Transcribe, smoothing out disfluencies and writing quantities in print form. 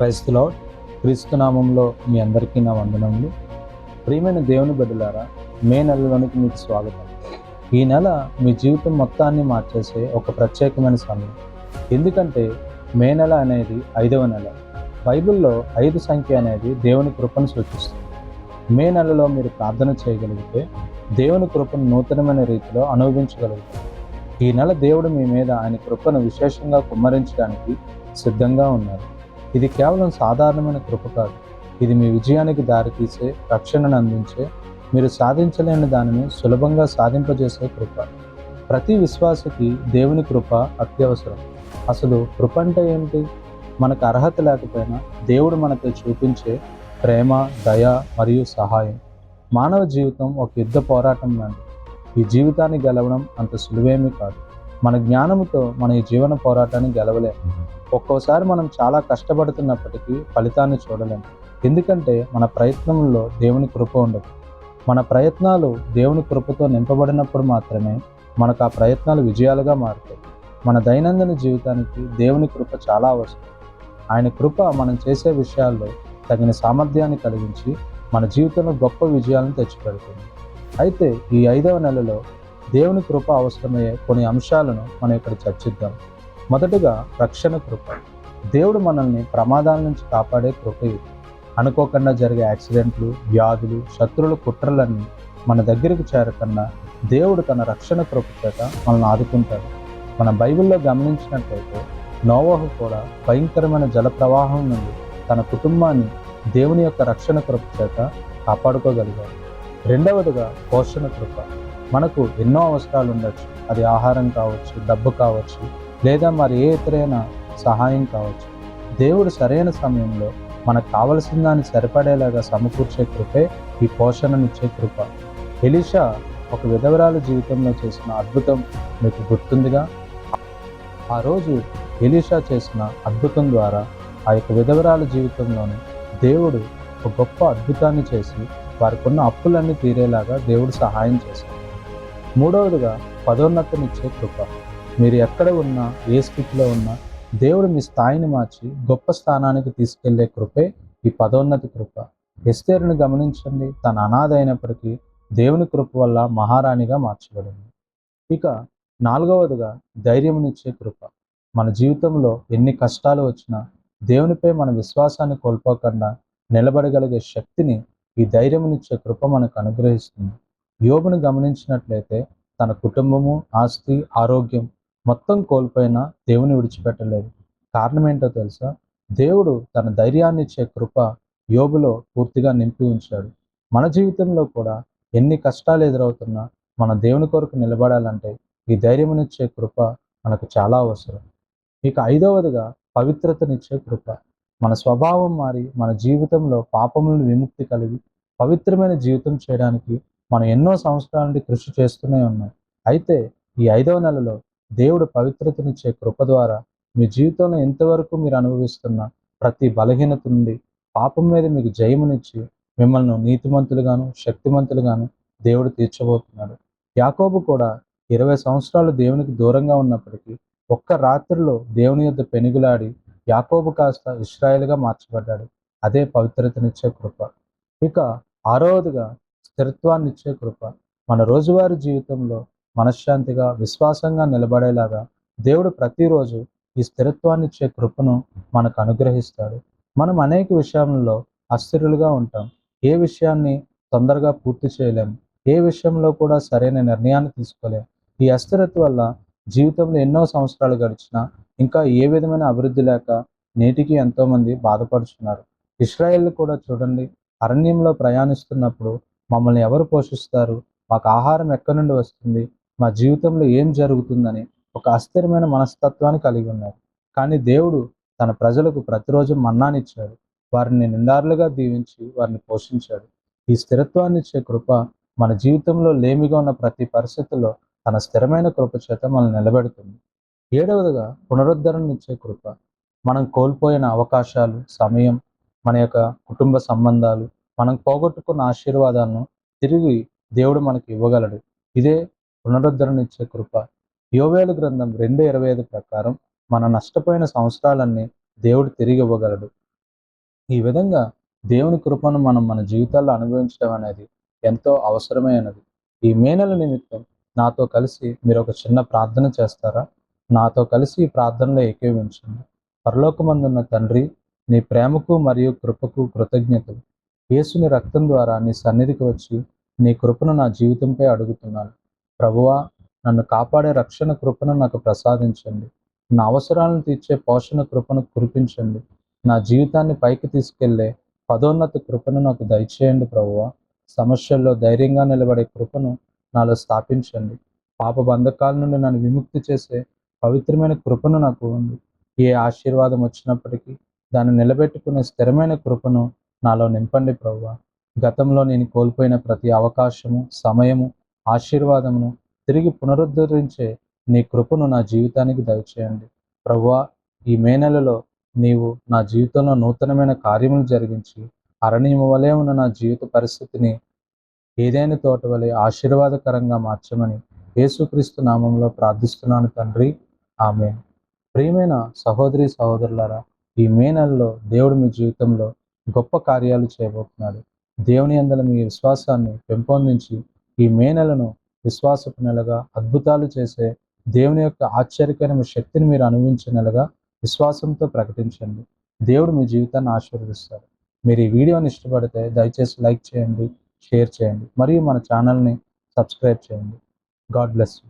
Praise the lord. క్రీస్తు నామంలో మీ అందరికీ నా వందనములు. ప్రియమైన దేవుని బిడ్డలారా, మే నెలలోనికి మీకు స్వాగతం. ఈ నెల మీ జీవితం మొత్తాన్ని మార్చేసే ఒక ప్రత్యేకమైన సమయం. ఎందుకంటే మే నెల అనేది 5వ నెల. బైబిల్లో 5 సంఖ్య అనేది దేవుని కృపను సూచిస్తుంది. మే నెలలో మీరు ప్రార్థన చేయగలిగితే దేవుని కృపను నూతనమైన రీతిలో అనుభవించగలుగుతారు. ఈ నెల దేవుడు మీ మీద ఆయన కృపను విశేషంగా కుమ్మరించడానికి సిద్ధంగా ఉన్నారు. ఇది కేవలం సాధారణమైన కృప కాదు. ఇది మీ విజయానికి దారితీసే, రక్షణను అందించే, మీరు సాధించలేని దానిని సులభంగా సాధింపజేసే కృప. ప్రతి విశ్వాసకి దేవుని కృప అత్యవసరం. అసలు కృప అంటే ఏమిటి? మనకు అర్హత లేకపోయినా దేవుడు మనపై చూపించే ప్రేమ, దయ మరియు సహాయం. మానవ జీవితం ఒక యుద్ధ పోరాటం లాంటిది. ఈ జీవితాన్ని గెలవడం అంత సులువేమీ కాదు. మన జ్ఞానంతో మన ఈ జీవన పోరాటాన్ని గెలవలేము. ఒక్కోసారి మనం చాలా కష్టపడుతున్నప్పటికీ ఫలితాన్ని చూడలేము. ఎందుకంటే మన ప్రయత్నంలో దేవుని కృప ఉండదు. మన ప్రయత్నాలు దేవుని కృపతో నింపబడినప్పుడు మాత్రమే మనకు ఆ ప్రయత్నాలు విజయాలుగా మారుతాయి. మన దైనందిన జీవితానికి దేవుని కృప చాలా అవసరం. ఆయన కృప మనం చేసే విషయాల్లో తగిన సామర్థ్యాన్ని కలిగించి మన జీవితంలో గొప్ప విజయాలను తెచ్చిపెడుతుంది. అయితే ఈ 5వ నెలలో దేవుని కృప అవసరమయ్యే కొన్ని అంశాలను మనం ఇక్కడ చర్చిద్దాం. మొదటగా రక్షణ కృప. దేవుడు మనల్ని ప్రమాదాల నుంచి కాపాడే కృప ఇది. అనుకోకుండా జరిగే యాక్సిడెంట్లు, వ్యాధులు, శత్రువుల కుట్రలన్నీ మన దగ్గరికి చేరకుండా దేవుడు తన రక్షణ కృప చేత మనల్ని ఆదుకుంటాడు. మన బైబిల్లో గమనించినట్లయితే నోవహు కూడా భయంకరమైన జల ప్రవాహం నుండి తన కుటుంబాన్ని దేవుని యొక్క రక్షణ కృప చేత కాపాడుకోగలిగాడు. రెండవదిగా పోషణ కృప. మనకు ఎన్నో అవసరాలు ఉండొచ్చు. అది ఆహారం కావచ్చు, డబ్బు కావచ్చు, లేదా మరి ఏ ఇతరైన సహాయం కావచ్చు. దేవుడు సరైన సమయంలో మనకు కావలసిన దాన్ని సరిపడేలాగా సమకూర్చే కృపే ఈ పోషణనిచ్చే కృప. ఎలీషా ఒక విధవరాలు జీవితంలో చేసిన అద్భుతం మీకు గుర్తుందిగా. ఆ రోజు ఎలీషా చేసిన అద్భుతం ద్వారా ఆ యొక్క విధవరాలు జీవితంలోని దేవుడు ఒక గొప్ప అద్భుతాన్ని చేసి వారికి ఉన్న అప్పులన్నీ తీరేలాగా దేవుడు సహాయం చేశాడు. మూడవదిగా పదోన్నతినిచ్చే కృప. మీరు ఎక్కడ ఉన్నా, ఏ స్థితిలో ఉన్నా దేవుడు మీ స్థాయిని మార్చి గొప్ప స్థానానికి తీసుకెళ్లే కృపే ఈ పదోన్నతి కృప. ఎస్తేరును గమనించండి. తన అనాథ అయినప్పటికీ దేవుని కృప వల్ల మహారాణిగా మార్చబడింది. ఇక నాలుగవదిగా ధైర్యమునిచ్చే కృప. మన జీవితంలో ఎన్ని కష్టాలు వచ్చినా దేవునిపై మన విశ్వాసాన్ని కోల్పోకుండా నిలబడగలిగే శక్తిని ఈ ధైర్యమునిచ్చే కృప మనకు అనుగ్రహిస్తుంది. యోబును గమనించినట్లయితే తన కుటుంబము, ఆస్తి, ఆరోగ్యం మొత్తం కోల్పోయినా దేవుని విడిచిపెట్టలేదు. కారణం ఏంటో తెలుసా? దేవుడు తన ధైర్యాన్ని ఇచ్చే కృప యోబులో పూర్తిగా నింపి ఉంచాడు. మన జీవితంలో కూడా ఎన్ని కష్టాలు ఎదురవుతున్నా మన దేవుని కొరకు నిలబడాలంటే ఈ ధైర్యమునిచ్చే కృప మనకు చాలా అవసరం. ఇక 5వదిగా పవిత్రతనిచ్చే కృప. మన స్వభావం మారి మన జీవితంలో పాపములను విముక్తి కలిగి పవిత్రమైన జీవితం చేయడానికి మనం ఎన్నో సంవత్సరాల నుండి కృషి చేస్తూనే ఉన్నాం. అయితే ఈ 5వ నెలలో దేవుడు పవిత్రతనిచ్చే కృప ద్వారా మీ జీవితంలో ఎంతవరకు మీరు అనుభవిస్తున్న ప్రతి బలహీనత నుండి పాపం మీద మీకు జయమునిచ్చి మిమ్మల్ని నీతిమంతులుగాను, శక్తిమంతులుగాను దేవుడు తీర్చబోతున్నాడు. యాకోబు కూడా 20 సంవత్సరాలు దేవునికి దూరంగా ఉన్నప్పటికీ ఒక్క రాత్రిలో దేవుని యొద్ద పెనుగులాడి యాకోబు కాస్త ఇశ్రాయేలుగా మార్చబడ్డాడు. అదే పవిత్రతనిచ్చే కృప. ఇక 6వదిగా స్థిరత్వాన్నిచ్చే కృప. మన రోజువారీ జీవితంలో మనశ్శాంతిగా, విశ్వాసంగా నిలబడేలాగా దేవుడు ప్రతిరోజు ఈ స్థిరత్వాన్నిచ్చే కృపను మనకు అనుగ్రహిస్తాడు. మనం అనేక విషయాలలో అస్థిరులుగా ఉంటాం. ఏ విషయాన్ని తొందరగా పూర్తి చేయలేము. ఏ విషయంలో కూడా సరైన నిర్ణయాన్ని తీసుకోలేము. ఈ అస్థిరత వల్ల జీవితంలో ఎన్నో సంవత్సరాలు గడిచినా ఇంకా ఏ విధమైన అభివృద్ధి లేక నేటికి ఎంతోమంది బాధపడుతున్నారు. ఇశ్రాయేలు కూడా చూడండి, అరణ్యంలో ప్రయాణిస్తున్నప్పుడు మమ్మల్ని ఎవరు పోషిస్తారు? మాకు ఆహారం ఎక్కడి నుండి వస్తుంది? మా జీవితంలో ఏం జరుగుతుందని ఒక అస్థిరమైన మనస్తత్వాన్ని కలిగి ఉన్నారు. కానీ దేవుడు తన ప్రజలకు ప్రతిరోజు మన్నానిచ్చాడు. వారిని నిండారులుగా దీవించి వారిని పోషించాడు. ఈ స్థిరత్వాన్నిచ్చే కృప మన జీవితంలో లేమిగా ఉన్న ప్రతి పరిస్థితుల్లో తన స్థిరమైన కృప చేత మనల్ని నిలబెడుతుంది. 7వదిగా పునరుద్ధరణనిచ్చే కృప. మనం కోల్పోయిన అవకాశాలు, సమయం, మన యొక్క కుటుంబ సంబంధాలు, మనం పోగొట్టుకున్న ఆశీర్వాదాలను తిరిగి దేవుడు మనకి ఇవ్వగలడు. ఇదే పునరుద్ధరణనిచ్చే కృప. యోవేలు గ్రంథం 2:25 ప్రకారం మన నష్టపోయిన సంవత్సరాలన్నీ దేవుడు తిరిగి ఇవ్వగలడు. ఈ విధంగా దేవుని కృపను మనం మన జీవితాల్లో అనుభవించడం అనేది ఎంతో అవసరమైనది. ఈ మే నెల నిమిత్తం నాతో కలిసి మీరొక చిన్న ప్రార్థన చేస్తారా? నాతో కలిసి ఈ ప్రార్థనలో ఏకీభవించండి. పరలోకమందున్న తండ్రి, నీ ప్రేమకు మరియు కృపకు కృతజ్ఞతలు. యేసుని రక్తం ద్వారా నీ సన్నిధికి వచ్చి, నీ కృపను నా జీవితంపై అడుగుతున్నాను. ప్రభువా, నన్ను కాపాడే రక్షణ కృపను నాకు ప్రసాదించండి. నా అవసరాలను తీర్చే పోషణ కృపను కురిపించండి. నా జీవితాన్ని పైకి తీసుకెళ్లే పదోన్నత కృపను నాకు దయచేయండి ప్రభువా. సమస్యల్లో ధైర్యంగా నిలబడే కృపను నాలో స్థాపించండి. పాప బంధకాల నుండి నన్ను విముక్తి చేసే పవిత్రమైన కృపను నాకు ఉంది. ఏ ఆశీర్వాదం వచ్చినప్పటికీ దాన్ని నిలబెట్టుకునే స్థిరమైన కృపను నాలో నింపండి ప్రభువా. గతంలో నేను కోల్పోయిన ప్రతి అవకాశము, సమయము, ఆశీర్వాదమును తిరిగి పునరుద్ధరించే నీ కృపను నా జీవితానికి దయచేయండి. ప్రభువా, ఈ మే నెలలో నీవు నా జీవితంలో నూతనమైన కార్యములు జరిగించి, అరణ్యము వలె ఉన్న నా జీవిత పరిస్థితిని ఏదైనా తోట వలె ఆశీర్వాదకరంగా మార్చమని యేసుక్రీస్తు నామంలో ప్రార్థిస్తున్నాను తండ్రి. ఆమేన్. ప్రియమైన సహోదరి సహోదరులారా, ఈ మే నెలలో దేవుడు మీ జీవితంలో గొప్ప కార్యాలు చేయబోతున్నాడు. దేవుని యందల మీ విశ్వాసాన్ని పెంపొందించి ఈ మే నెలను విశ్వాసపు నెలగా, అద్భుతాలు చేసే దేవుని యొక్క ఆశ్చర్యకరమైన శక్తిని మీరు అనుభవించే నెలగా విశ్వాసంతో ప్రకటించండి. దేవుడు మీ జీవితాన్ని ఆశీర్వదిస్తాడు. మీరు ఈ వీడియోని ఇష్టపడితే దయచేసి లైక్ చేయండి, షేర్ చేయండి మరియు మన ఛానల్ని సబ్స్క్రైబ్ చేయండి. God bless you.